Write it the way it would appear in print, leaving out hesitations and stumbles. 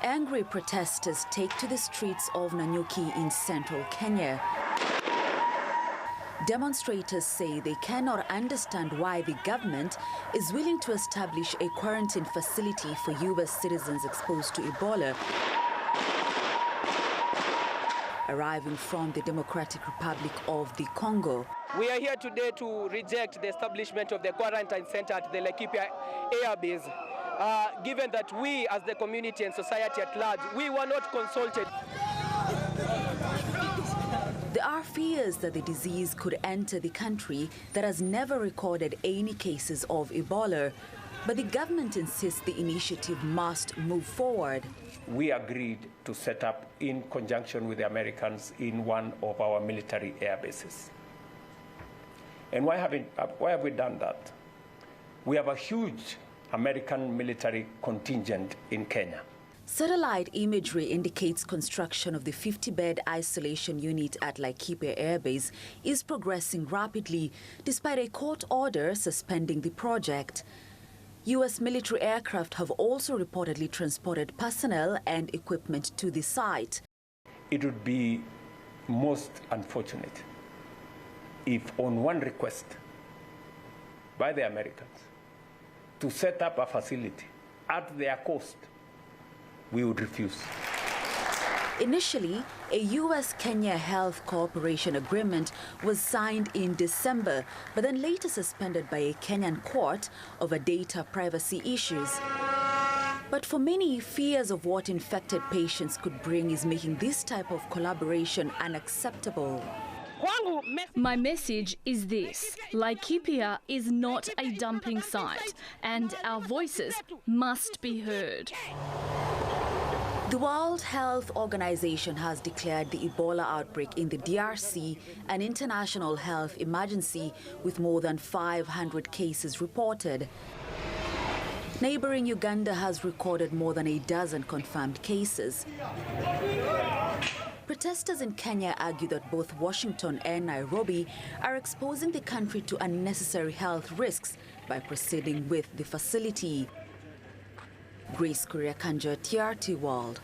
Angry protesters take to the streets of Nanyuki in central Kenya. Demonstrators say they cannot understand why the government is willing to establish a quarantine facility for US citizens exposed to Ebola, arriving from the Democratic Republic of the Congo. We are here today to reject the establishment of the quarantine center at the Laikipia Air Base, given that we as the community and society at large, we were not consulted. There are fears that the disease could enter the country that has never recorded any cases of Ebola, but the government insists the initiative must move forward. We agreed to set up, in conjunction with the Americans, in one of our military air bases. And why have we done that? We have a huge American military contingent in Kenya. Satellite imagery indicates construction of the 50-bed isolation unit at Laikipia Air Base is progressing rapidly, despite a court order suspending the project. U.S. military aircraft have also reportedly transported personnel and equipment to the site. It would be most unfortunate if, on one request by the Americans to set up a facility at their cost, we would refuse. Initially, a U.S.-Kenya health cooperation agreement was signed in December, but then later suspended by a Kenyan court over data privacy issues. But for many, fears of what infected patients could bring is making this type of collaboration unacceptable. My message is this: Laikipia is not a dumping site, and our voices must be heard. The World Health Organization has declared the Ebola outbreak in the DRC an international health emergency, with more than 500 cases reported. Neighboring Uganda has recorded more than a dozen confirmed cases. Protesters in Kenya argue that both Washington and Nairobi are exposing the country to unnecessary health risks by proceeding with the facility. Grace Kuria Kanja, TRT World.